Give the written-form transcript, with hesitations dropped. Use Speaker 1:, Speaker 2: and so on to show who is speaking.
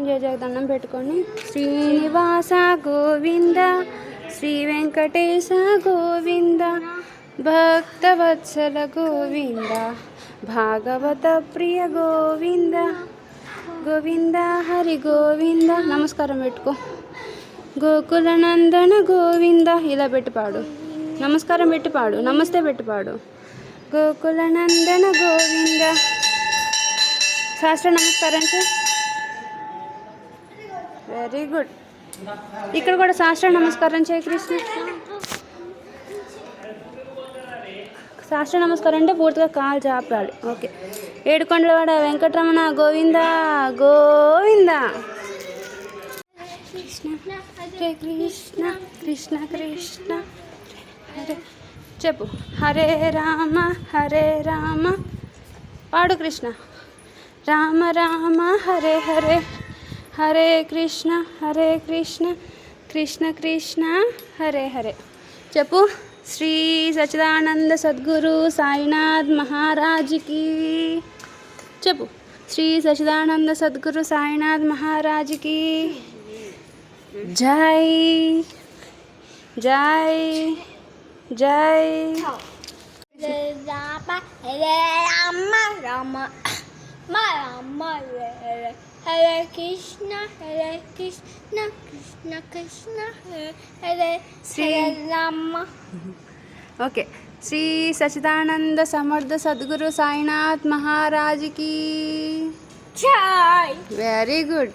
Speaker 1: జయ జగదండం పెట్టుకొని శ్రీనివాస గోవింద శ్రీ వెంకటేశ గోవింద భక్తవత్సల గోవింద భాగవత ప్రియ గోవింద గోవింద హరి గోవింద. నమస్కారం పెట్టుకో. గోకుల నందన గోవింద ఇలా పెట్టి పాడు. నమస్కారం పెట్టి పాడు. నమస్తే పెట్టి పాడు. గోకుల నందన గోవింద. శాస్త్ర నమస్కారం సార్. Very good. ఇక్కడ కూడా శాస్త్ర నమస్కారం చేయ కృష్ణ. శాస్త్ర నమస్కారం అంటే పూర్తిగా కాలు చాపాలి. ఓకే. ఏడుకొండలవాడ వెంకటరమణ గోవింద గోవింద. కృష్ణ హరే కృష్ణ కృష్ణ కృష్ణ హరే చెప్పు. హరే రామ పాడు కృష్ణ. రామ రామ హరే హరే హరే కృష్ణ కృష్ణ కృష్ణ హరే హరే చెప్పు. శ్రీ సచ్చిదానంద సద్గురు సాయినాథ్ మహారాజ్కి చెప్పు. శ్రీ సచ్చిదానంద సద్గురు సాయినాథ్ మహారాజ్కి జై జై జై.
Speaker 2: రామ రామ రామ రామ హరే కృష్ణ కృష్ణ కృష్ణ హరే శ్రీ రామ.
Speaker 1: ఓకే. శ్రీ సచ్చిదానంద సమర్థ సద్గురు సాయినాథ్ మహారాజ్కి
Speaker 2: జై.
Speaker 1: Very good.